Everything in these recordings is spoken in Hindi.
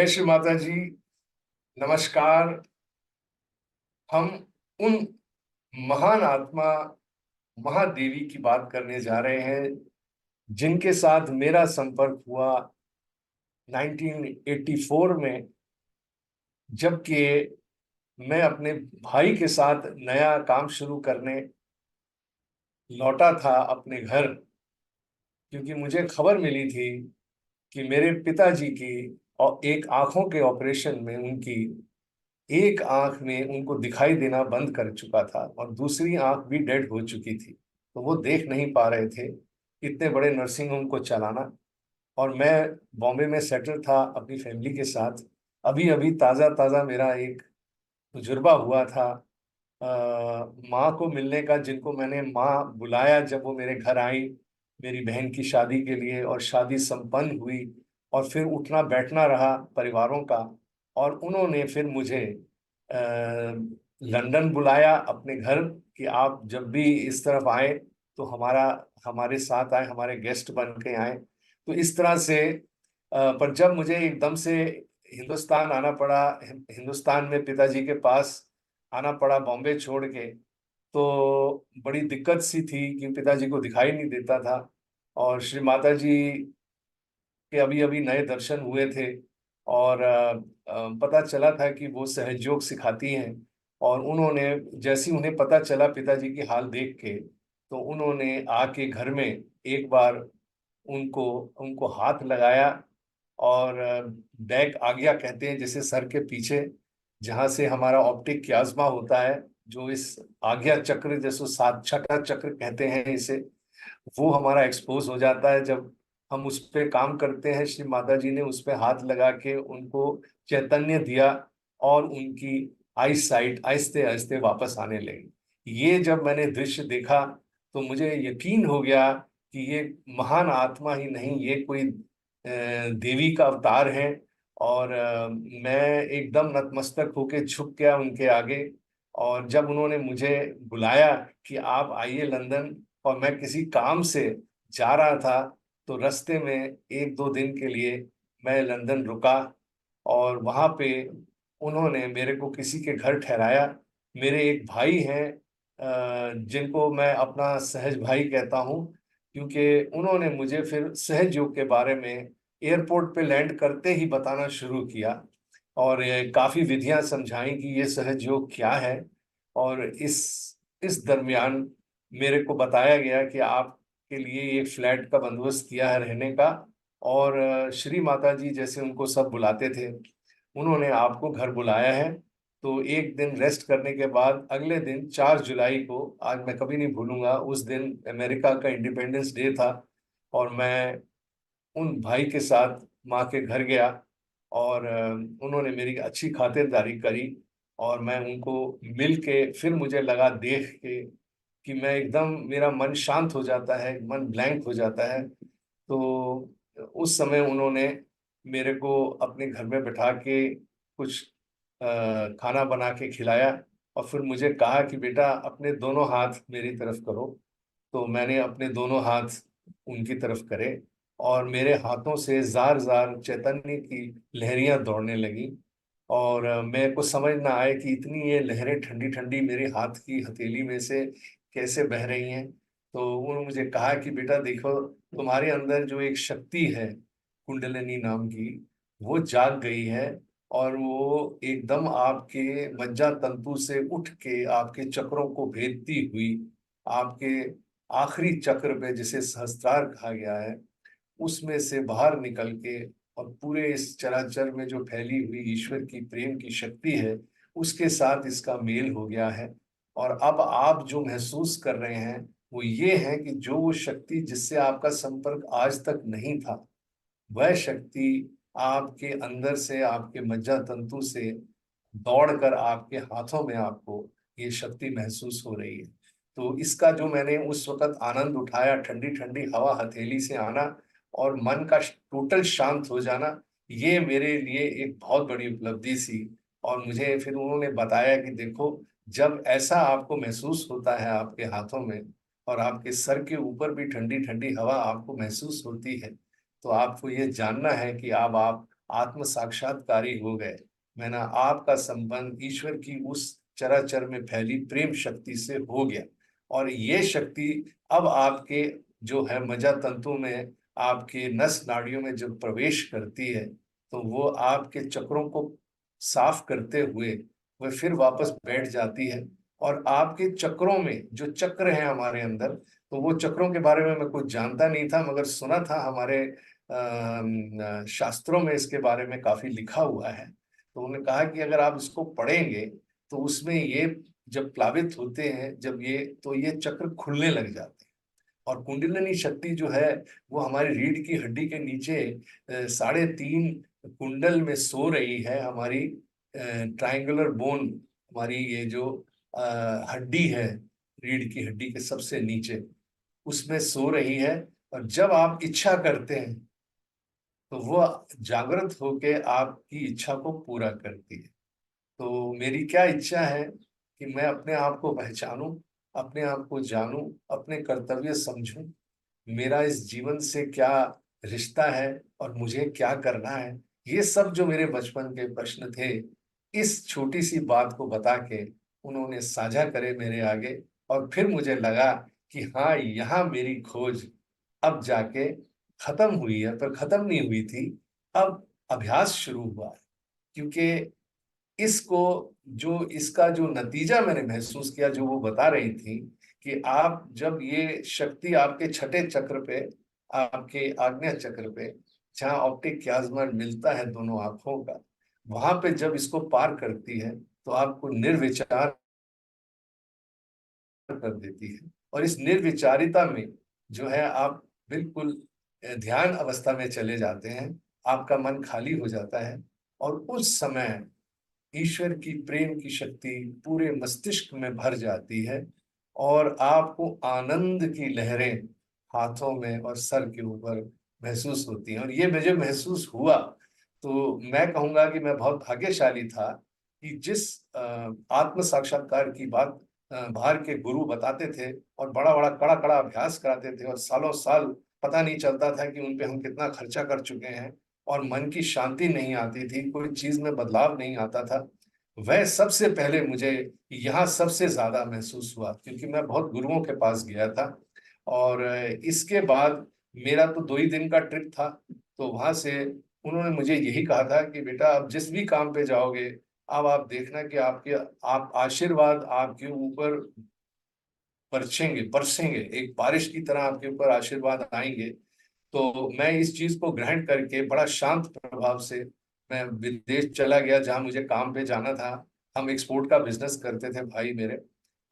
जय श्री माता जी। नमस्कार। हम उन महान आत्मा महादेवी की बात करने जा रहे हैं जिनके साथ मेरा संपर्क हुआ 1984 में, जबकि मैं अपने भाई के साथ नया काम शुरू करने लौटा था अपने घर। क्योंकि मुझे खबर मिली थी कि मेरे पिताजी की और एक आंखों के ऑपरेशन में उनकी एक आंख में उनको दिखाई देना बंद कर चुका था और दूसरी आंख भी डेड हो चुकी थी, तो वो देख नहीं पा रहे थे इतने बड़े नर्सिंग होम को चलाना। और मैं बॉम्बे में सेटल था अपनी फैमिली के साथ। अभी अभी ताज़ा ताज़ा मेरा एक तजुर्बा हुआ था माँ को मिलने का, जिनको मैंने माँ बुलाया जब वो मेरे घर आई मेरी बहन की शादी के लिए, और शादी संपन्न हुई। और फिर उठना बैठना रहा परिवारों का। और उन्होंने फिर मुझे लंदन बुलाया अपने घर कि आप जब भी इस तरफ आए तो हमारे साथ आए, हमारे गेस्ट बन के आए। तो इस तरह से पर जब मुझे एकदम से हिंदुस्तान आना पड़ा, हिंदुस्तान में पिताजी के पास आना पड़ा बॉम्बे छोड़ के, तो बड़ी दिक्कत सी थी कि पिताजी को दिखाई नहीं देता था। और श्री माता जी के अभी अभी नए दर्शन हुए थे, और पता चला था कि वो सहज सिखाती हैं। और उन्होंने, जैसे ही उन्हें पता चला पिताजी की हाल देख के, तो उन्होंने आके घर में एक बार उनको उनको हाथ लगाया। और बैक आज्ञा कहते हैं जिसे सर के पीछे, जहां से हमारा ऑप्टिक क्याज्मा होता है, जो इस आज्ञा चक्र जैसे सात छठा चक्र कहते हैं इसे, वो हमारा एक्सपोज हो जाता है जब हम उस पे काम करते हैं। श्री माता जी ने उस पे हाथ लगा के उनको चैतन्य दिया, और उनकी आई साइट आहिस्ते आहिस्ते वापस आने लगी। ये जब मैंने दृश्य देखा तो मुझे यकीन हो गया कि ये महान आत्मा ही नहीं, ये कोई देवी का अवतार है। और मैं एकदम नतमस्तक होके झुक गया उनके आगे। और जब उन्होंने मुझे बुलाया कि आप आइए लंदन, और मैं किसी काम से जा रहा था, तो रास्ते में एक दो दिन के लिए मैं लंदन रुका। और वहाँ पे उन्होंने मेरे को किसी के घर ठहराया। मेरे एक भाई हैं जिनको मैं अपना सहज भाई कहता हूँ, क्योंकि उन्होंने मुझे फिर सहज योग के बारे में एयरपोर्ट पे लैंड करते ही बताना शुरू किया। और काफ़ी विधियां समझाई कि ये सहज योग क्या है। और इस दरमियान मेरे को बताया गया कि आपके लिए एक फ्लैट का बंदोबस्त किया है रहने का। और श्री माता जी जैसे उनको सब बुलाते थे, उन्होंने आपको घर बुलाया है। तो एक दिन रेस्ट करने के बाद अगले दिन 4 जुलाई को, आज मैं कभी नहीं भूलूंगा, उस दिन अमेरिका का इंडिपेंडेंस डे था। और मैं उन भाई के साथ माँ के घर गया, और उन्होंने मेरी अच्छी खातिरदारी करी। और मैं उनको मिल के फिर मुझे लगा देख के कि मैं एकदम, मेरा मन शांत हो जाता है, मन ब्लैंक हो जाता है। तो उस समय उन्होंने मेरे को अपने घर में बैठा के कुछ खाना बना के खिलाया। और फिर मुझे कहा कि बेटा अपने दोनों हाथ मेरी तरफ करो। तो मैंने अपने दोनों हाथ उनकी तरफ करे, और मेरे हाथों से जार जार चैतन्य की लहरियां दौड़ने लगी। और मेरे को समझ ना आए कि इतनी ये लहरें ठंडी ठंडी मेरे हाथ की हथेली में से कैसे बह रही हैं। तो उन्होंने मुझे कहा कि बेटा देखो, तुम्हारे अंदर जो एक शक्ति है कुंडलिनी नाम की, वो जाग गई है। और वो एकदम आपके मज्जा तंतु से उठ के आपके चक्रों को भेदती हुई आपके आखिरी चक्र पे, जिसे सहस्त्रार कहा गया है, उसमें से बाहर निकल के, और पूरे इस चराचर में जो फैली हुई ईश्वर की प्रेम की शक्ति है, उसके साथ इसका मेल हो गया है। और अब आप जो महसूस कर रहे हैं वो ये है कि जो वो शक्ति जिससे आपका संपर्क आज तक नहीं था, वह शक्ति आपके अंदर से, आपके मज्जा तंतु से दौड़कर आपके हाथों में आपको ये शक्ति महसूस हो रही है। तो इसका जो मैंने उस वक्त आनंद उठाया, ठंडी ठंडी हवा हथेली से आना और मन का टोटल शांत हो जाना, ये मेरे लिए एक बहुत बड़ी उपलब्धि सी। और मुझे फिर उन्होंने बताया कि देखो, जब ऐसा आपको महसूस होता है आपके हाथों में, और आपके सर के ऊपर भी ठंडी ठंडी हवा आपको महसूस होती है, तो आपको ये जानना है कि अब आप आत्म साक्षात्कारी हो गए। मैंने आपका संबंध ईश्वर की उस चराचर में फैली प्रेम शक्ति से हो गया, और ये शक्ति अब आपके जो है मज्जा तंतु में, आपके नस नाड़ियों में जब प्रवेश करती है, तो वो आपके चक्रों को साफ करते हुए वह फिर वापस बैठ जाती है। और आपके चक्रों में जो चक्र हैं हमारे अंदर, तो वो चक्रों के बारे में मैं कुछ जानता नहीं था, मगर सुना था हमारे शास्त्रों में इसके बारे में काफी लिखा हुआ है। तो उन्होंने कहा कि अगर आप इसको पढ़ेंगे तो उसमें ये जब प्लावित होते हैं, जब ये, तो ये चक्र खुलने लग जाते हैं। और कुंडलिनी शक्ति जो है वो हमारी रीढ़ की हड्डी के नीचे 3.5 कुंडल में सो रही है। हमारी ट्रायंगुलर बोन, हमारी ये जो हड्डी है रीढ़ की हड्डी के सबसे नीचे, उसमें सो रही है। और जब आप इच्छा करते हैं तो वो जागृत होके आपकी इच्छा को पूरा करती है। तो मेरी क्या इच्छा है कि मैं अपने आप को पहचानूं, अपने आप को जानूं, अपने कर्तव्य समझूं, मेरा इस जीवन से क्या रिश्ता है और मुझे क्या करना है। ये सब जो मेरे बचपन के प्रश्न थे, इस छोटी सी बात को बता के उन्होंने साझा करे मेरे आगे। और फिर मुझे लगा कि हाँ, यहाँ मेरी खोज अब जाके खत्म हुई है, पर खत्म नहीं हुई थी, अब अभ्यास शुरू हुआ है। क्योंकि इसको, जो इसका जो नतीजा मैंने महसूस किया, जो वो बता रही थी कि आप जब ये शक्ति आपके छठे चक्र पे, आपके आज्ञा चक्र पे, जहाँ ऑप्टिक क्याज्मा मिलता है दोनों आंखों का, वहां पे जब इसको पार करती है तो आपको निर्विचार कर देती है। और इस निर्विचारिता में जो है आप बिल्कुल ध्यान अवस्था में चले जाते हैं, आपका मन खाली हो जाता है। और उस समय ईश्वर की प्रेम की शक्ति पूरे मस्तिष्क में भर जाती है, और आपको आनंद की लहरें हाथों में और सर के ऊपर महसूस होती हैं। और ये मुझे महसूस हुआ, तो मैं कहूंगा कि मैं बहुत भाग्यशाली था कि जिस आत्म साक्षात्कार की बात बाहर के गुरु बताते थे और बड़ा बड़ा कड़ा कड़ा अभ्यास कराते थे, और सालों साल पता नहीं चलता था कि उन पे हम कितना खर्चा कर चुके हैं, और मन की शांति नहीं आती थी, कोई चीज में बदलाव नहीं आता था, वह सबसे पहले मुझे यहाँ सबसे ज्यादा महसूस हुआ। क्योंकि मैं बहुत गुरुओं के पास गया था, और इसके बाद मेरा तो 2 ही दिन का ट्रिप था। तो वहां से उन्होंने मुझे यही कहा था कि बेटा, आप जिस भी काम पे जाओगे, अब आप देखना कि आपके आप आशीर्वाद आपके ऊपर बरसेंगे बरसेंगे, एक बारिश की तरह आपके ऊपर आशीर्वाद आएंगे। तो मैं इस चीज को ग्रहण करके बड़ा शांत प्रभाव से मैं विदेश चला गया, जहां मुझे काम पे जाना था। हम एक्सपोर्ट का बिजनेस करते थे भाई मेरे।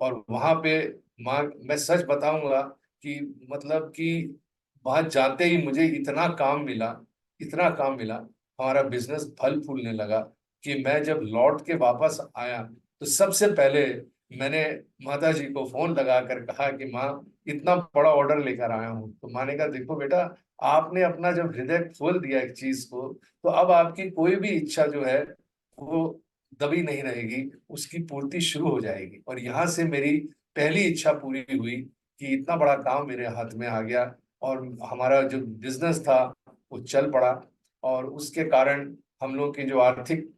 और वहां पे माँ, मैं सच बताऊंगा कि मतलब कि वहां जाते ही मुझे इतना काम मिला, इतना काम मिला, हमारा बिजनेस फल फूलने लगा, कि मैं जब लौट के वापस आया तो सबसे पहले मैंने माता जी को फोन लगा कर कहा कि माँ, इतना बड़ा ऑर्डर लेकर आया हूँ। तो माँ ने कहा, देखो बेटा, आपने अपना जब हृदय खोल दिया एक चीज को, तो अब आपकी कोई भी इच्छा जो है वो दबी नहीं रहेगी, उसकी पूर्ति शुरू हो जाएगी। और यहाँ से मेरी पहली इच्छा पूरी हुई कि इतना बड़ा काम मेरे हाथ में आ गया, और हमारा जो बिजनेस था वो चल पड़ा। और उसके कारण हम लोग की जो आर्थिक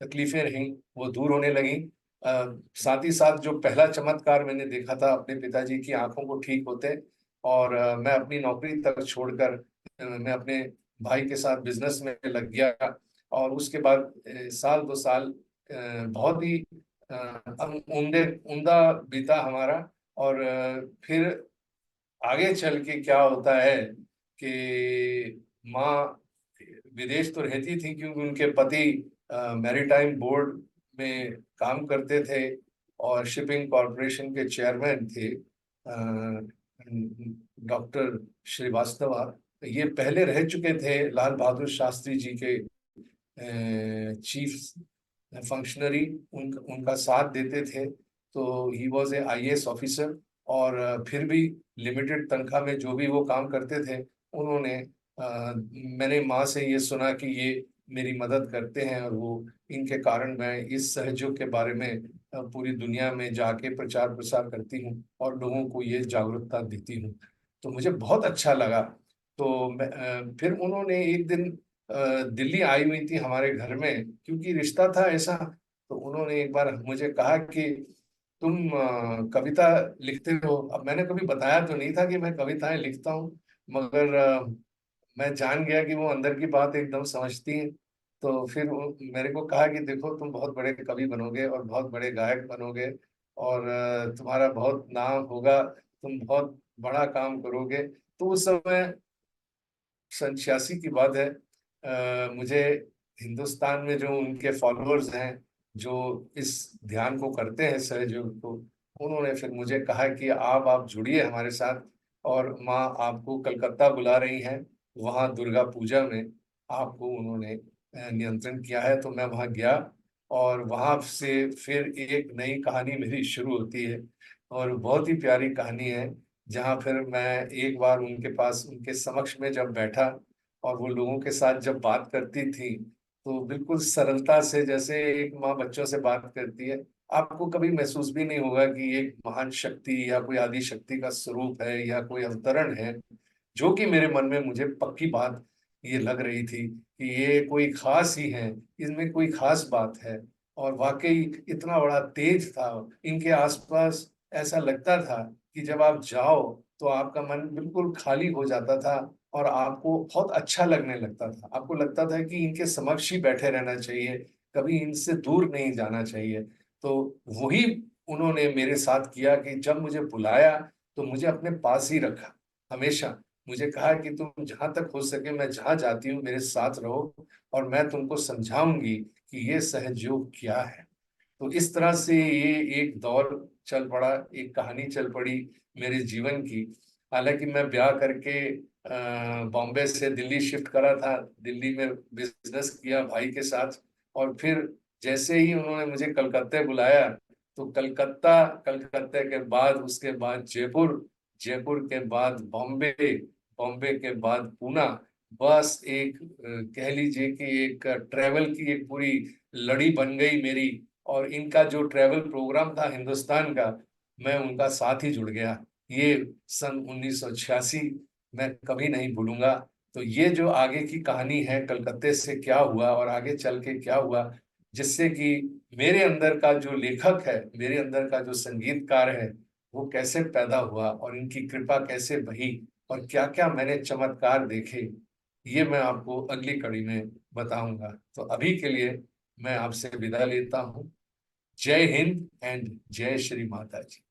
तकलीफें रहीं वो दूर होने लगी। साथ ही साथ जो पहला चमत्कार मैंने देखा था अपने पिताजी की आंखों को ठीक होते, और मैं अपनी नौकरी तक छोड़कर मैं अपने भाई के साथ बिजनेस में लग गया। और उसके बाद साल 2 साल बहुत ही उम्दा बीता हमारा। और फिर आगे चल के क्या होता है कि माँ विदेश तो रहती थी, क्योंकि उनके पति मैरीटाइम बोर्ड में काम करते थे और शिपिंग कॉरपोरेशन के चेयरमैन थे, डॉक्टर श्रीवास्तवा। ये पहले रह चुके थे लाल बहादुर शास्त्री जी के चीफ फंक्शनरी, उनका साथ देते थे। तो he was a IAS officer. और फिर भी लिमिटेड तनख्वाह में जो भी वो काम करते थे, उन्होंने मैंने माँ से ये सुना कि ये मेरी मदद करते हैं, और वो इनके कारण मैं इस सहयोग के बारे में पूरी दुनिया में जाके प्रचार प्रसार करती हूँ और लोगों को ये जागरूकता देती हूँ। तो मुझे बहुत अच्छा लगा। तो फिर उन्होंने एक दिन दिल्ली आई हुई थी हमारे घर में, क्योंकि रिश्ता था ऐसा। तो उन्होंने एक बार मुझे कहा कि तुम कविता लिखते हो। अब मैंने कभी बताया तो नहीं था कि मैं कविताएं लिखता हूँ, मगर मैं जान गया कि वो अंदर की बात एकदम समझती है। तो फिर मेरे को कहा कि देखो, तुम बहुत बड़े कवि बनोगे और बहुत बड़े गायक बनोगे, और तुम्हारा बहुत नाम होगा, तुम बहुत बड़ा काम करोगे। तो उस समय 86 की बात है। मुझे हिंदुस्तान में जो उनके फॉलोअर्स हैं, जो इस ध्यान को करते हैं, सहयोग को, उन्होंने फिर मुझे कहा कि आप जुड़िए हमारे साथ, और माँ आपको कलकत्ता बुला रही हैं, वहाँ दुर्गा पूजा में आपको उन्होंने नियंत्रण किया है। तो मैं वहाँ गया, और वहाँ से फिर एक नई कहानी मेरी शुरू होती है, और बहुत ही प्यारी कहानी है। जहाँ फिर मैं एक बार उनके पास, उनके समक्ष में जब बैठा, और वो लोगों के साथ जब बात करती थी, तो बिल्कुल सरलता से, जैसे एक माँ बच्चों से बात करती है। आपको कभी महसूस भी नहीं होगा कि ये एक महान शक्ति या कोई आदि शक्ति का स्वरूप है या कोई अवतरण है। जो कि मेरे मन में, मुझे पक्की बात ये लग रही थी कि ये कोई खास ही है, इसमें कोई खास बात है। और वाकई इतना बड़ा तेज था इनके आसपास। ऐसा लगता था कि जब आप जाओ तो आपका मन बिल्कुल खाली हो जाता था, और आपको बहुत अच्छा लगने लगता था। आपको लगता था कि इनके समक्ष ही बैठे रहना चाहिए, कभी इनसे दूर नहीं जाना चाहिए। तो वही उन्होंने मेरे साथ किया कि जब मुझे बुलाया तो मुझे अपने पास ही रखा हमेशा। मुझे कहा कि तुम जहां तक हो सके, मैं जहां जाती हूँ मेरे साथ रहो, और मैं तुमको समझाऊंगी कि ये सहयोग क्या है। तो इस तरह से ये एक दौर चल पड़ा, एक कहानी चल पड़ी मेरे जीवन की। हालांकि मैं ब्याह करके बॉम्बे से दिल्ली शिफ्ट करा था, दिल्ली में बिजनेस किया भाई के साथ। और फिर जैसे ही उन्होंने मुझे कलकत्ते बुलाया, तो कलकत्ता, कलकत्ते के बाद उसके बाद जयपुर, जयपुर के बाद बॉम्बे, बॉम्बे के बाद पूना। बस एक कह लीजिए कि एक ट्रेवल की एक पूरी लड़ी बन गई मेरी। और इनका जो ट्रेवल प्रोग्राम था हिंदुस्तान का, मैं उनका साथ ही जुड़ गया। ये सन 1986 मैं कभी नहीं भूलूंगा। तो ये जो आगे की कहानी है, कलकत्ते से क्या हुआ और आगे चल के क्या हुआ, जिससे कि मेरे अंदर का जो लेखक है, मेरे अंदर का जो संगीतकार है, वो कैसे पैदा हुआ, और इनकी कृपा कैसे बही, और क्या क्या मैंने चमत्कार देखे, ये मैं आपको अगली कड़ी में बताऊंगा। तो अभी के लिए मैं आपसे विदा लेता हूँ। जय हिंद एंड जय श्री माता जी।